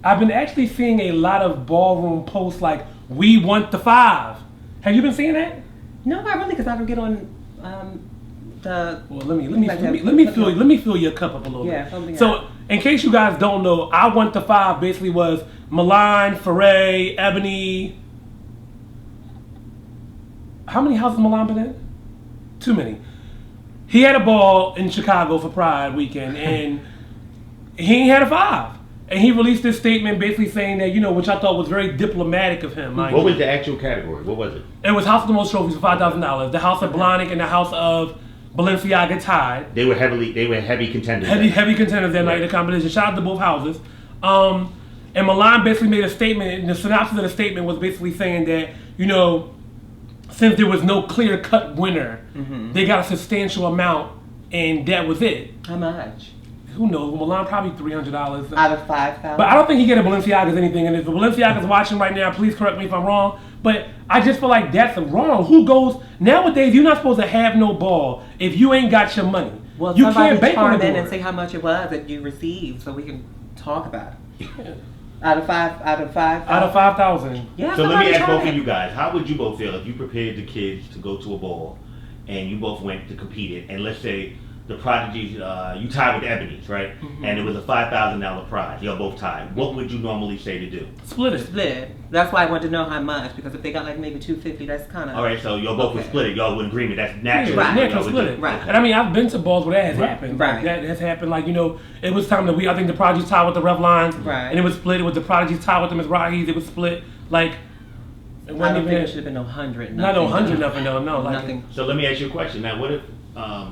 I've been actually seeing a lot of ballroom posts like, "We want the 5." Have you been seeing that? No, not really, because I don't get on the. Well, let me fill your cup up a little bit. So, in case you guys don't know, "I Want the 5" basically was Milan, Foray, Ebony. How many houses Milan been in? Too many. He had a ball in Chicago for Pride weekend, and he ain't had a 5. And he released this statement basically saying that, which I thought was very diplomatic of him. What was the actual category? What was it? It was House of the Most Trophies for $5,000. The House of Blahnik and the House of Balenciaga tied. They were heavy contenders. Heavy contenders that night in the competition. Shout out to both houses. And Milan basically made a statement, and the synopsis of the statement was basically saying that, since there was no clear-cut winner, they got a substantial amount, and that was it. How much? Who knows? Milan probably $300 out of 5,000. But I don't think he get a Balenciaga's anything. And if the Balenciaga's watching right now, please correct me if I'm wrong. But I just feel like that's wrong. Who goes nowadays? You're not supposed to have no ball if you ain't got your money. Well, you can't bank on it and say how much it was that you received, so we can talk about it. Out of 5,000. Yeah. So let me ask both of you guys: how would you both feel if you prepared the kids to go to a ball, and you both went to compete it, and let's say the Prodigies, you tied with the Ebonies, right? And it was a $5,000 prize. Y'all both tied. What would you normally say to do? Split it. Split. That's why I wanted to know how much, because if they got like maybe $250, that's kind of. All right, so y'all both would split it. Y'all would agreement. That's natural. Right. Natural split it. Right. And I mean, I've been to balls where that has happened. Right. That has happened. Like, it was time that I think the Prodigies tied with the Rev Lines. Right. And it was split. It was the Prodigies tied with the Mizrahis. It was split. Like, I don't think it should have been no 100. Not no 100 nothing. No. Like nothing. So let me ask you a question. Now, what if?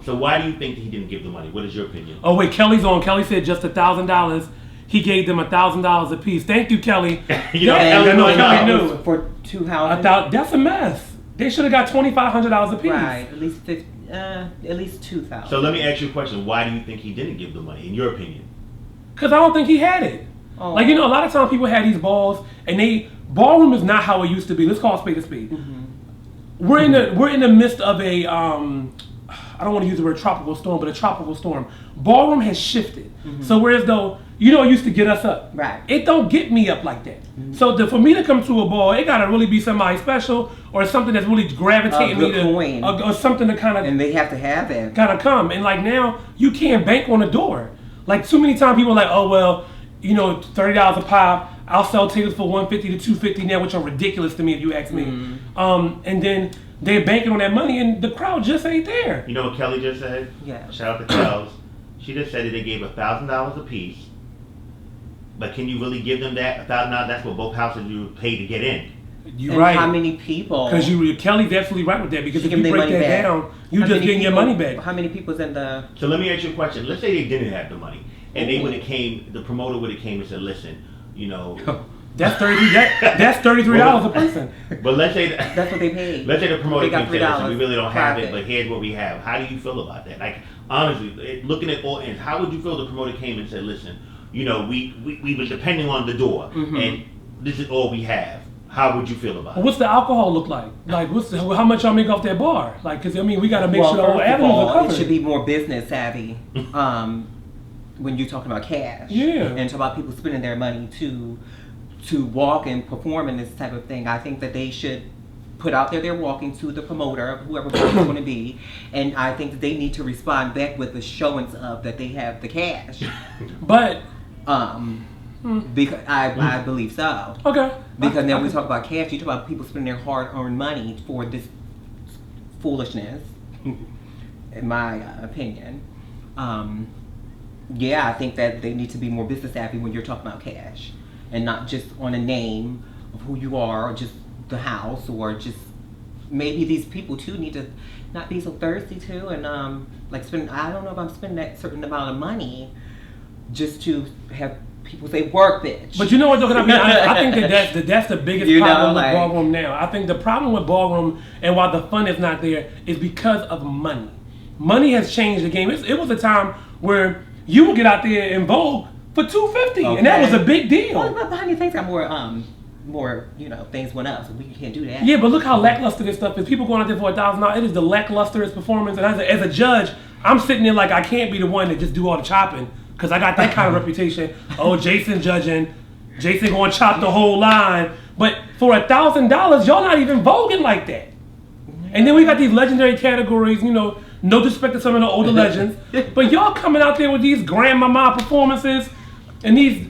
So why do you think he didn't give the money? What is your opinion? Oh wait, Kelly's on. Kelly said just $1,000. He gave them $1,000 a piece. Thank you, Kelly. Kelly knew for 2 houses. That's a mess. They should have got $2,500 a piece. Right, at least 2,000. So let me ask you a question. Why do you think he didn't give the money, in your opinion? Because I don't think he had it. Oh. Like, a lot of times people had these balls, and ballroom is not how it used to be. Let's call it spade a spade. We're in the midst of a I don't want to use the word tropical storm, but a tropical storm. Ballroom has shifted. So whereas though, it used to get us up. Right. It don't get me up like that. So for me to come to a ball, it got to really be somebody special or something that's really gravitating me to, or something to kind of. And they have to have it. Kind of come. And like now, you can't bank on the door. Like too many times people are like, oh, well, $30 a pop. I'll sell tickets for $150 to $250 now, which are ridiculous to me if you ask me. And then they're banking on that money, and the crowd just ain't there. You know what Kelly just said? Yeah. Shout out to Kells. She just said that they gave $1,000 a piece. But can you really give them that $1,000? That's what both houses you paid to get in. You're right. How many people? Because Kelly's absolutely right with that. Because if you break that down, you just getting your money back. How many people's in the? So let me ask you a question. Let's say they didn't have the money, and the promoter would have came and said, "Listen, That's $33 a person." But let's say that's what they paid. Let's say the promoter came and said, "Listen, we really don't have it, but here's what we have." How do you feel about that? Like honestly, looking at all ends, how would you feel if the promoter came and said, "Listen, we were depending on the door, and this is all we have." How would you feel about it? What's the alcohol look like? Like, how much y'all make off that bar? Like, because we got to make sure all avenues are covered. It should be more business savvy when you're talking about cash. Yeah. And talk about people spending their money to walk and perform in this type of thing. I think that they should put out there they're walking to the promoter, whoever it's going to be, and I think that they need to respond back with the showings of that they have the cash. But because I believe so. Okay. Because now we talk about cash, you talk about people spending their hard-earned money for this foolishness, in my opinion. Yeah, I think that they need to be more business savvy when you're talking about cash, and not just on a name of who you are, or just the house, or just maybe these people too need to not be so thirsty too, and like spend. I don't know if I'm spending that certain amount of money just to have people say work, bitch. But you know what though? I think that's the biggest problem with ballroom now. I think the problem with ballroom, and why the fun is not there, is because of money. Money has changed the game. It was a time where you would get out there and vogue for $250, and that was a big deal. Well, but behind the things got more things went up, so we can't do that. Yeah, but look how lackluster this stuff is. People going out there for $1,000. It is the lacklusterest performance, and as a judge, I'm sitting there like I can't be the one to just do all the chopping. Because I got that kind of reputation. Oh, Jacen judging. Jacen gonna chop the whole line. But for $1,000, y'all not even voguing like that. And then we got these legendary categories, you know, no disrespect to some of the older legends, but y'all coming out there with these grandmama performances and these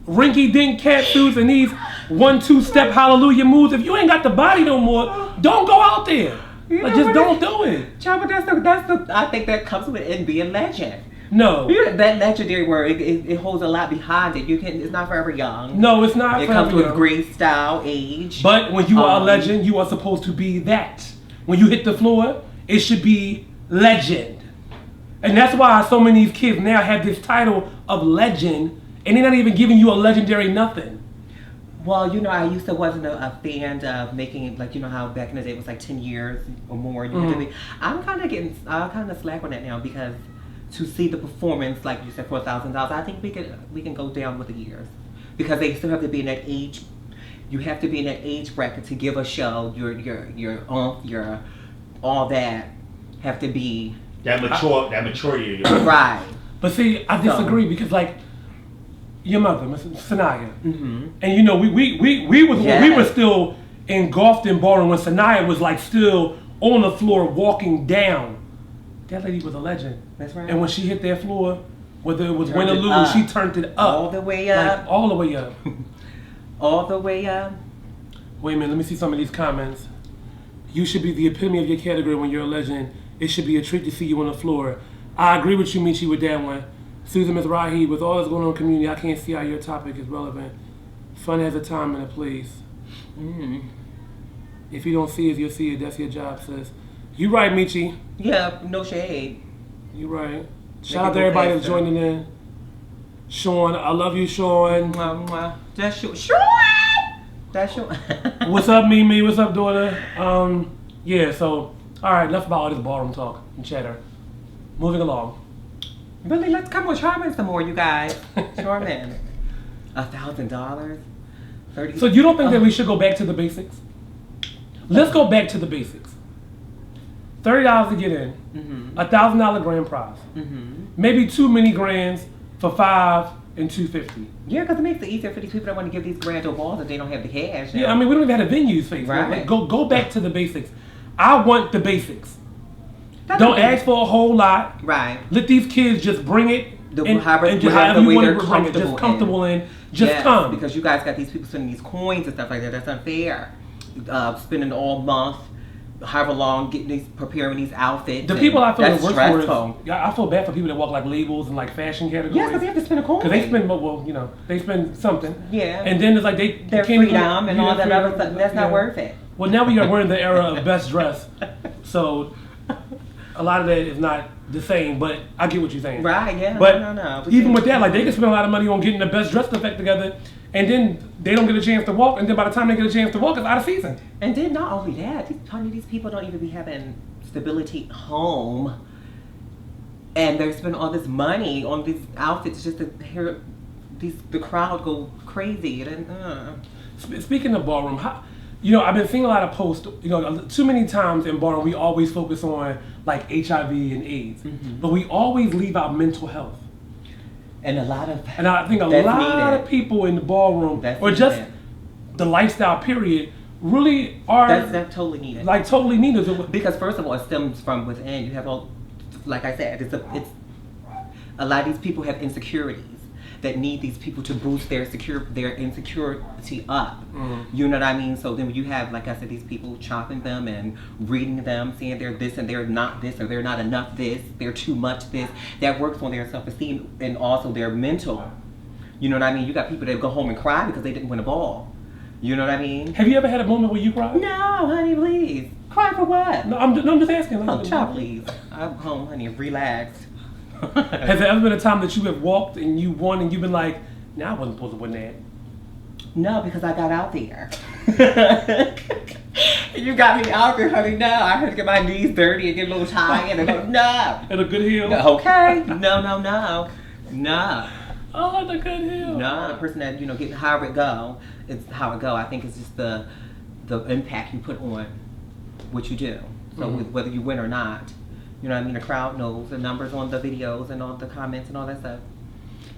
rinky-dink cat suits and these 1-2 step hallelujah moves. If you ain't got the body no more, don't go out there. Like, just don't do it. Child, but that's the I think that comes with it being legend. No. That legendary word, it holds a lot behind it. It's not forever young. No, it's not. It comes with grace, style, age. But when you are a legend, you are supposed to be that. When you hit the floor, it should be legend. And that's why so many of these kids now have this title of legend, and they're not even giving you a legendary nothing. Well, you know, I used to wasn't a fan of making, like, you know how back in the day it was like 10 years or more. You had to be, I'm kind of slack on that now, because to see the performance, like you said, for $1,000, I think we can go down with the years, because they still have to be in that age. You have to be in that age bracket to give a show. Your all that have to be that maturity. Right. But see, I disagree, because like your mother, Miss Sanaya, and you know we were still engulfed in ballroom when Sanaya was like still on the floor walking down. That lady was a legend. That's right. And when she hit that floor, whether it was win or lose, she turned it up. All the way up. Like, all the way up. All the way up. Wait a minute, let me see some of these comments. You should be the epitome of your category when you're a legend. It should be a treat to see you on the floor. I agree with you, Michi, with that one. Susan Mizrahi, with all that's going on in the community, I can't see how your topic is relevant. Fun has a time and a place. If you don't see it, you'll see it. That's your job, sis. You right, Michi. Yeah, no shade. You right. Shout out to everybody that's joining in. Sean, I love you, Sean. That's Sean. That's Sean. What's up, Mimi? What's up, daughter? Yeah, so, all right, enough about all this ballroom talk and chatter. Moving along. Really, let's come with Charmin some more, you guys. Charmin. $1,000? So you don't think that we should go back to the basics? Let's go back to the basics. $30 to get in, $1,000 grand prize, maybe 2 mini grands for $5 and $250. Yeah, because it makes it easier for these people that want to give these grand to balls if they don't have the cash. Yeah, I mean, we don't even have the venues face. Right. Like, go back to the basics. I want the basics. Don't ask for a whole lot. Right. Let these kids just bring it. However you want to bring it, just comfortable in. Just come. Because you guys got these people spending these coins and stuff like that. That's unfair. Spending all month, however long, preparing these outfits. The people I feel the worst for is, I feel bad for people that walk like labels and like fashion categories. Yeah, because they have to spend a coin. Because they spend, well, you know, they spend something. Yeah. And then it's like their freedom and all that other stuff. That's not worth it. Well, now we are in the era of best dress, so a lot of that is not the same. But I get what you're saying. Right? Yeah. But no. Even with that, like they can spend a lot of money on getting the best dress effect together. And then they don't get a chance to walk, and then by the time they get a chance to walk, it's out of season. And then not only that, these people don't even be having stability at home, and they're spending all this money on these outfits just to hear the crowd go crazy. Speaking of ballroom, I've been seeing a lot of posts. Too many times in ballroom we always focus on like HIV and AIDS, but we always leave out mental health. And I think a lot of people in the ballroom, or just the lifestyle period, really are that's totally needed. Like totally needed. Because first of all, it stems from within. You have all, like I said, it's a lot of these people have insecurities that need these people to boost their insecurity up. You know what I mean? So then when you have, like I said, these people chopping them and reading them, saying they're this and they're not this, or they're not enough this, they're too much this, that works on their self-esteem and also their mental. You know what I mean? You got people that go home and cry because they didn't win a ball. You know what I mean? Have you ever had a moment where you cried? No, honey, please. Cry for what? No, I'm just asking. Oh, child, please. I'm home, honey, relaxed. Has there ever been a time that you have walked and you won and you've been like, nah, I wasn't supposed to win that? No, because I got out there. You got me out there, honey. No, I had to get my knees dirty and get a little tired and go, no. And a good heel? Okay. No. Oh, the good heel. No, the person that, getting however it go, it's how it go. I think it's just the impact you put on what you do. So whether you win or not. You know what I mean? The crowd knows the numbers on the videos and all the comments and all that stuff.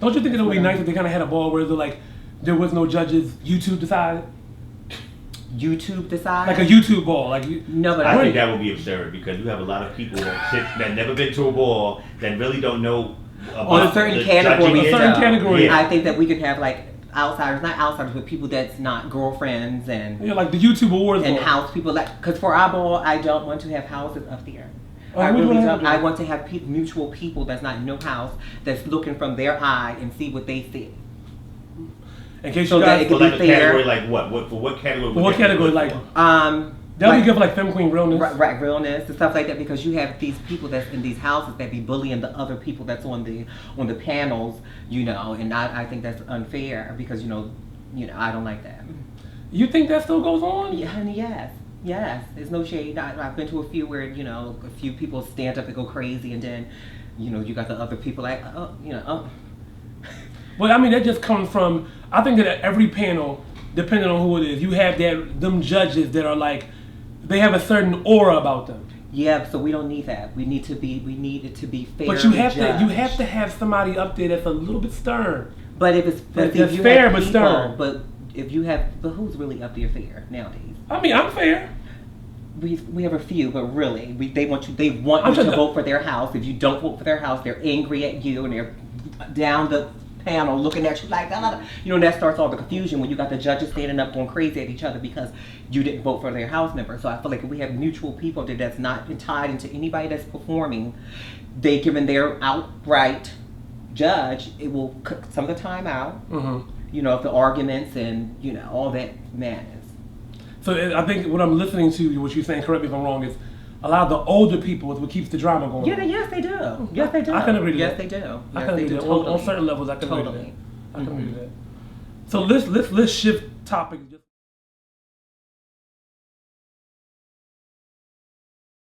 Don't you think it would be nice if they kind of had a ball where they're like, there was no judges, YouTube decided? YouTube decide? Like a YouTube ball, no, but I think that would be absurd because you have a lot of people that never been to a ball that really don't know on a certain category. Yeah. I think that we could have like outsiders, not outsiders, but people that's not girlfriends and like the YouTube awards and ball. House people. Like, because for our ball, I don't want to have houses up there. Oh, I really don't. I want to have mutual people that's not in no house that's looking from their eye and see what they see. In case you guys, like a category like what? For what category? For what category like? That'll be good for like femme queen realness. Right, realness and stuff like that, because you have these people that's in these houses that be bullying the other people that's on the panels, you know, and I think that's unfair because you know, I don't like that. You think that still goes on? Yeah, honey, yes. There's no shade. I've been to a few where a few people stand up and go crazy, and then, you got the other people like, Well, I mean, that just comes from, I think that at every panel, depending on who it is, you have them judges that are like, they have a certain aura about them. Yeah, so we don't need that. We need it to be fair. But you have to have somebody up there that's a little bit stern. But if it's that's fair but stern. But who's really up there fair nowadays? I mean, I'm fair. We have a few, but really, they want you to vote for their house. If you don't vote for their house, they're angry at you and they're down the panel looking at you like that. That starts all the confusion when you got the judges standing up going crazy at each other because you didn't vote for their house member. So I feel like if we have mutual people that's not tied into anybody that's performing, they given their outright judge, it will cut some of the time out. Mm-hmm. Of the arguments and all that madness. So I think what I'm listening to, what you're saying, correct me if I'm wrong, is a lot of the older people is what keeps the drama going. Yes, they do. Yes, they do. I can agree to that. Yes, they do. I can agree to that. On certain levels, I can agree to that. I can agree to that. So let's shift topics.